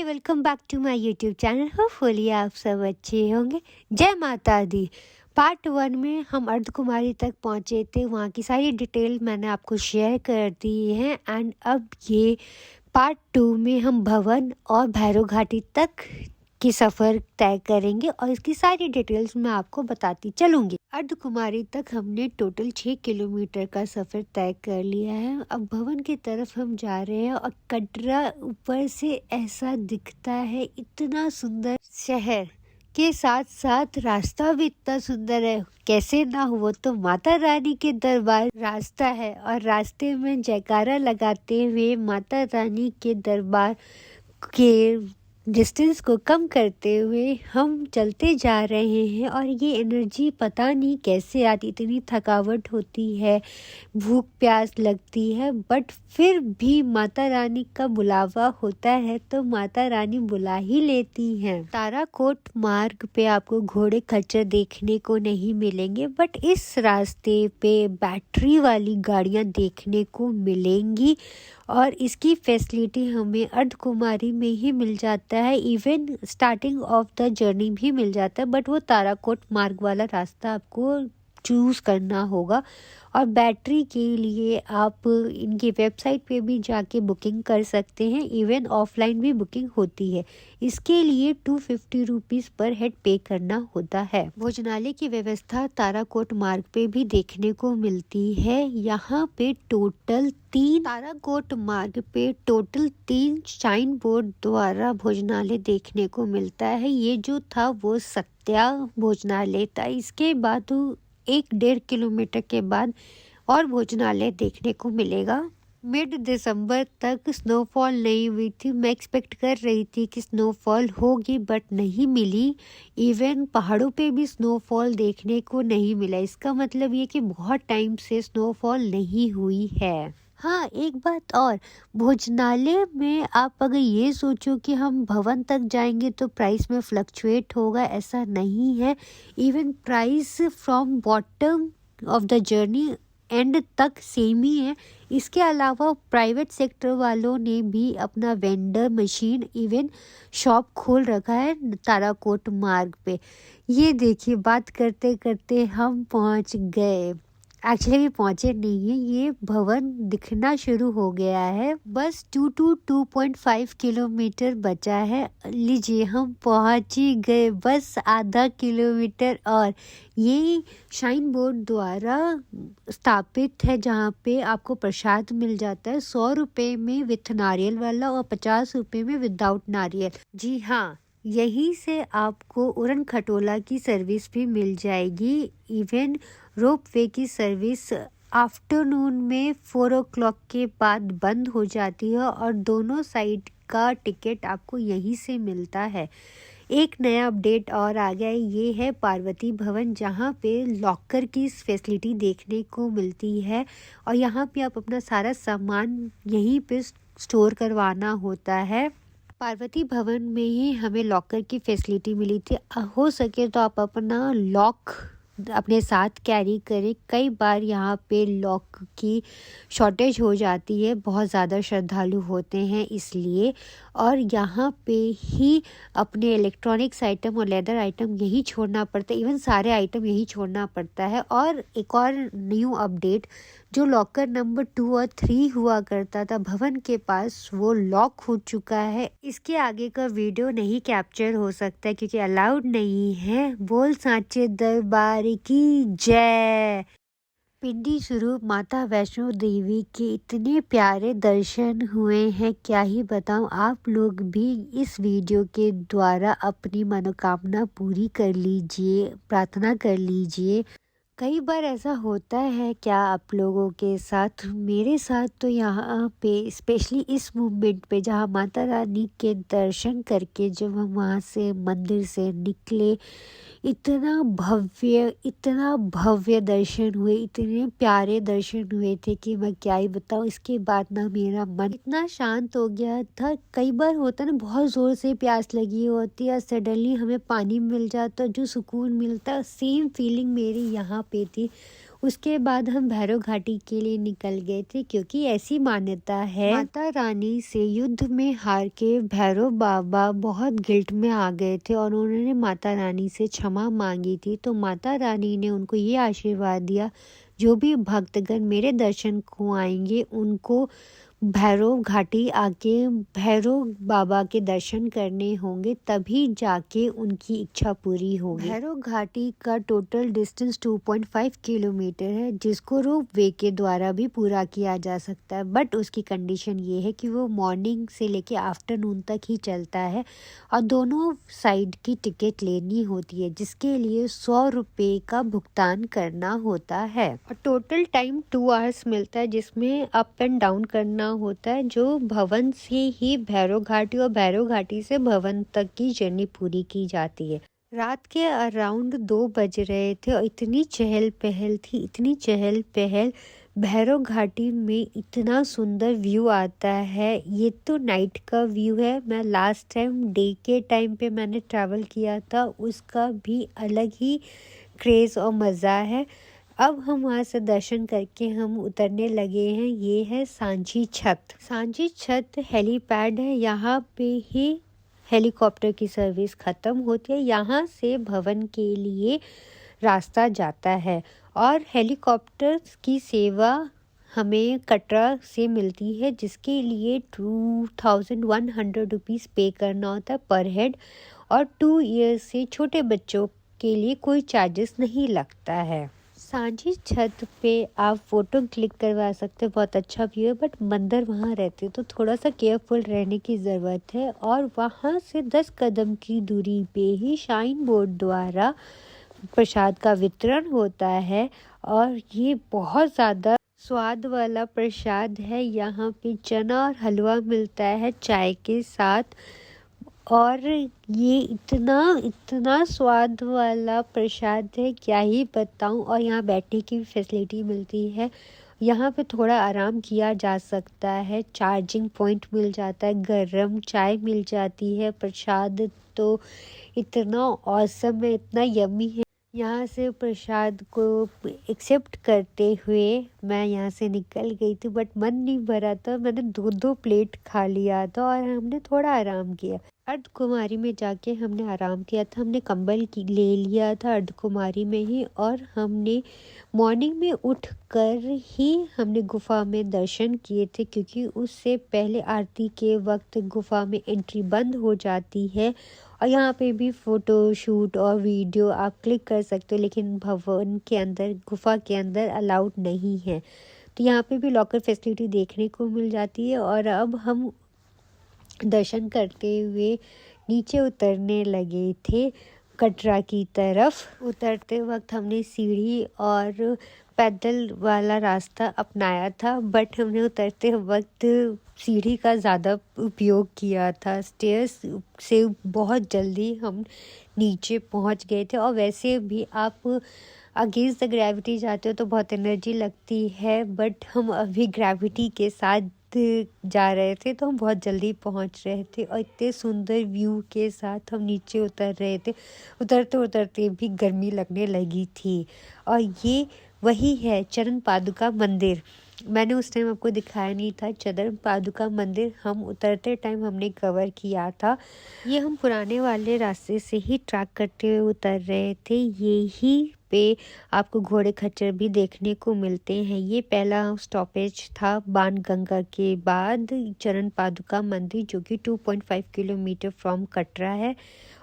Welcome back to my YouTube channel. Hopefully आप सब अच्छे होंगे। जय माता दी। पार्ट 1 में हम अर्धकुमारी तक पहुंचे थे, वहाँ की सारी डिटेल मैंने आपको शेयर कर दी है। एंड अब ये पार्ट 2 में हम भवन और भैरव घाटी तक की सफ़र तय करेंगे और इसकी सारी डिटेल्स मैं आपको बताती चलूँगी। अर्धकुमारी तक हमने टोटल 6 किलोमीटर का सफ़र तय कर लिया है। अब भवन की तरफ हम जा रहे हैं और कटरा ऊपर से ऐसा दिखता है, इतना सुंदर शहर के साथ साथ रास्ता भी इतना सुंदर है। कैसे ना हो, तो माता रानी के दरबार रास्ता है और रास्ते में जयकारा लगाते हुए माता रानी के दरबार के डिस्टेंस को कम करते हुए हम चलते जा रहे हैं। और ये एनर्जी पता नहीं कैसे आती, इतनी थकावट होती है, भूख प्यास लगती है, बट फिर भी माता रानी का बुलावा होता है तो माता रानी बुला ही लेती हैं। ताराकोट मार्ग पे आपको घोड़े खच्चर देखने को नहीं मिलेंगे, बट इस रास्ते पे बैटरी वाली गाड़ियां देखने को मिलेंगी और इसकी फैसिलिटी हमें अर्धकुमारी में ही मिल जाता है। Even starting of the journey भी मिल जाता है, बट वो ताराकोट मार्ग वाला रास्ता आपको चूज़ करना होगा। और बैटरी के लिए आप इनकी वेबसाइट पे भी जाके बुकिंग कर सकते हैं। इवन ऑफलाइन भी बुकिंग होती है। इसके लिए 250 रुपीज़ पर हेड पे करना होता है। भोजनालय की व्यवस्था ताराकोट मार्ग पे भी देखने को मिलती है। यहाँ पे टोटल 3 ताराकोट मार्ग पे टोटल 3 साइन बोर्ड द्वारा भोजनालय देखने को मिलता है। ये जो था वो सत्या भोजनालय था। इसके बाद 1-1.5 किलोमीटर के बाद और भोजनालय देखने को मिलेगा। मिड दिसंबर तक स्नोफॉल नहीं हुई थी। मैं एक्सपेक्ट कर रही थी कि स्नोफॉल होगी, बट नहीं मिली। इवन पहाड़ों पे भी स्नोफॉल देखने को नहीं मिला। इसका मतलब ये कि बहुत टाइम से स्नोफॉल नहीं हुई है। हाँ, एक बात और, भोजनालय में आप अगर ये सोचो कि हम भवन तक जाएंगे तो प्राइस में फ्लक्चुएट होगा, ऐसा नहीं है। Even price from bottom of the journey and तक सेम ही है। इसके अलावा प्राइवेट सेक्टर वालों ने भी अपना वेंडर मशीन इवन शॉप खोल रखा है ताराकोट मार्ग पे। ये देखिए, बात करते करते हम पहुंच गए। एक्चुअली भी पहुंचे नहीं है, ये भवन दिखना शुरू हो गया है। बस 2.5 किलोमीटर बचा है। लीजिए, हम पहुंच ही गए। बस आधा किलोमीटर और ये शाइन बोर्ड द्वारा स्थापित है, जहाँ पे आपको प्रसाद मिल जाता है 100 रुपये में विथ नारियल वाला और 50 रुपये में विदाउट नारियल। जी हाँ, यहीं से आपको उड़न खटोला की सर्विस भी मिल जाएगी। इवन रोप वे की सर्विस आफ्टरनून में 4 o'clock के बाद बंद हो जाती है और दोनों साइड का टिकट आपको यहीं से मिलता है। एक नया अपडेट और आ गया है, ये है पार्वती भवन, जहाँ पे लॉकर की फैसिलिटी देखने को मिलती है और यहाँ पे आप अपना सारा सामान यहीं पे स्टोर करवाना होता है। पार्वती भवन में ही हमें लॉकर की फैसिलिटी मिली थी। हो सके तो आप अपना लॉक अपने साथ कैरी करें। कई बार यहाँ पे लॉक की शॉर्टेज हो जाती है, बहुत ज़्यादा श्रद्धालु होते हैं इसलिए। और यहाँ पे ही अपने इलेक्ट्रॉनिक्स आइटम और लेदर आइटम यही छोड़ना पड़ता है। इवन सारे आइटम यही छोड़ना पड़ता है। और एक और न्यू अपडेट, जो लॉकर नंबर 2 और 3 हुआ करता था भवन के पास, वो लॉक हो चुका है। इसके आगे का वीडियो नहीं कैप्चर हो सकता है क्योंकि अलाउड नहीं है। बोल सांचे दरबार की जय। पिंडी स्वरूप माता वैष्णो देवी के इतने प्यारे दर्शन हुए हैं, क्या ही बताऊं। आप लोग भी इस वीडियो के द्वारा अपनी मनोकामना पूरी कर लीजिए, प्रार्थना कर लीजिए। कई बार ऐसा होता है क्या आप लोगों के साथ? मेरे साथ तो यहाँ पे स्पेशली इस मूवमेंट पे, जहाँ माता रानी के दर्शन करके जब हम वहाँ से मंदिर से निकले, इतना भव्य दर्शन हुए, इतने प्यारे दर्शन हुए थे कि मैं क्या ही बताऊँ। इसके बाद ना मेरा मन इतना शांत हो गया था। कई बार होता है ना, बहुत ज़ोर से प्यास लगी होती है, सडनली हमें पानी मिल जाता, जो सुकून मिलता, सेम फीलिंग मेरी यहाँ पे थी। उसके बाद हम भैरव घाटी के लिए निकल गए थे, क्योंकि ऐसी मान्यता है माता रानी से युद्ध में हार के भैरव बाबा बहुत गिल्ट में आ गए थे और उन्होंने माता रानी से क्षमा मांगी थी। तो माता रानी ने उनको ये आशीर्वाद दिया, जो भी भक्तगण मेरे दर्शन को आएंगे उनको भैरव घाटी आके भैरव बाबा के दर्शन करने होंगे, तभी जाके उनकी इच्छा पूरी होगी। भैरव घाटी का टोटल डिस्टेंस 2.5 किलोमीटर है, जिसको रोप वे के द्वारा भी पूरा किया जा सकता है, बट उसकी कंडीशन ये है कि वो मॉर्निंग से लेके आफ्टरनून तक ही चलता है और दोनों साइड की टिकट लेनी होती है, जिसके लिए 100 रुपये का भुगतान करना होता है और टोटल टाइम 2 आवर्स मिलता है, जिसमें अप एंड डाउन करना होता है, जो भवन से ही भैरव घाटी और भैरव घाटी से भवन तक की जर्नी पूरी की जाती है। रात के अराउंड 2 बज रहे थे और इतनी चहल पहल थी, इतनी चहल पहल। भैरव घाटी में इतना सुंदर व्यू आता है। ये तो नाइट का व्यू है। मैं लास्ट टाइम डे के टाइम पे मैंने ट्रैवल किया था, उसका भी अलग ही क्रेज़ और मज़ा है। अब हम वहाँ से दर्शन करके हम उतरने लगे हैं। ये है सांची छत। सांची छत हेलीपैड है, यहाँ पे ही हेलीकॉप्टर की सर्विस ख़त्म होती है। यहाँ से भवन के लिए रास्ता जाता है और हेलीकॉप्टर की सेवा हमें कटरा से मिलती है, जिसके लिए 2100 रुपीज़ पे करना होता है पर हेड और 2 ईयर्स से छोटे बच्चों के लिए कोई चार्जेस नहीं लगता है। सांची छत पे आप फ़ोटो क्लिक करवा सकते हो, बहुत अच्छा व्यू है, बट मंदिर वहाँ रहते तो थोड़ा सा केयरफुल रहने की ज़रूरत है। और वहाँ से 10 कदम की दूरी पे ही शाइन बोर्ड द्वारा प्रसाद का वितरण होता है और ये बहुत ज़्यादा स्वाद वाला प्रसाद है। यहाँ पे चना और हलवा मिलता है चाय के साथ और ये इतना स्वाद वाला प्रसाद है, क्या ही बताऊं। और यहाँ बैठने की भी फैसिलिटी मिलती है। यहाँ पे थोड़ा आराम किया जा सकता है, चार्जिंग पॉइंट मिल जाता है, गरम चाय मिल जाती है। प्रसाद तो इतना ऑसम है, इतना यम्मी है। यहाँ से प्रसाद को एक्सेप्ट करते हुए मैं यहाँ से निकल गई थी, बट मन नहीं भरा था। मैंने 2 प्लेट खा लिया था और हमने थोड़ा आराम किया। अर्धकुमारी में जाके हमने आराम किया था। हमने कंबल ले लिया था अर्धकुमारी में ही और हमने मॉर्निंग में उठकर ही हमने गुफा में दर्शन किए थे, क्योंकि उससे पहले आरती के वक्त गुफा में एंट्री बंद हो जाती है। और यहाँ पे भी फ़ोटो शूट और वीडियो आप क्लिक कर सकते हो, लेकिन भवन के अंदर गुफा के अंदर अलाउड नहीं है। तो यहाँ पे भी लॉकर फैसिलिटी देखने को मिल जाती है। और अब हम दर्शन करते हुए नीचे उतरने लगे थे कटरा की तरफ। उतरते वक्त हमने सीढ़ी और पैदल वाला रास्ता अपनाया था, बट हमने उतरते वक्त सीढ़ी का ज़्यादा उपयोग किया था। स्टेयर्स से बहुत जल्दी हम नीचे पहुंच गए थे। और वैसे भी आप अगेंस्ट द ग्रेविटी जाते हो तो बहुत एनर्जी लगती है, बट हम अभी ग्रेविटी के साथ जा रहे थे तो हम बहुत जल्दी पहुंच रहे थे और इतने सुंदर व्यू के साथ हम नीचे उतर रहे थे। उतरते उतरते भी गर्मी लगने लगी थी। और ये वही है चरण पादुका मंदिर। मैंने उस टाइम आपको दिखाया नहीं था। चरण पादुका मंदिर हम उतरते टाइम हमने कवर किया था। ये हम पुराने वाले रास्ते से ही ट्रैक करते हुए उतर रहे थे। यही पे आपको घोड़े खच्चर भी देखने को मिलते हैं। ये पहला स्टॉपेज था बाणगंगा के बाद चरण पादुका मंदिर, जो कि 2.5 किलोमीटर फ्रॉम कटरा है।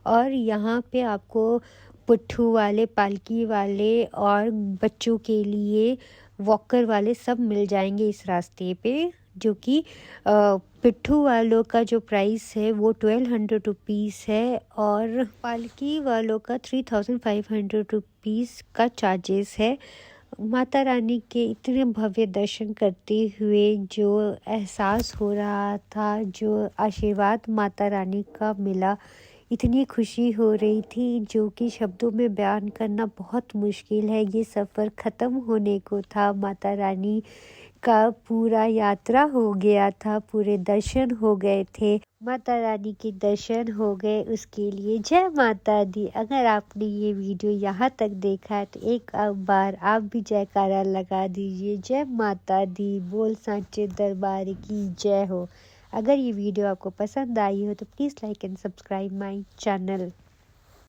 और यहाँ पे आपको पुट्ठू वाले, पालकी वाले और बच्चों के लिए वॉकर वाले सब मिल जाएंगे इस रास्ते पे। जो कि पिट्ठू वालों का जो प्राइस है वो 1200 रुपीज़ है और पालकी वालों का 3500 रुपीज़ का चार्जेस है। माता रानी के इतने भव्य दर्शन करते हुए जो एहसास हो रहा था, जो आशीर्वाद माता रानी का मिला, इतनी खुशी हो रही थी जो कि शब्दों में बयान करना बहुत मुश्किल है। ये सफ़र ख़त्म होने को था। माता रानी का पूरा यात्रा हो गया था, पूरे दर्शन हो गए थे माता रानी के दर्शन हो गए, उसके लिए जय माता दी। अगर आपने ये वीडियो यहाँ तक देखा है तो एक बार आप भी जयकारा लगा दीजिए, जय माता दी, बोल सांचे दरबार की जय हो। अगर ये वीडियो आपको पसंद आई हो तो please like and subscribe my channel.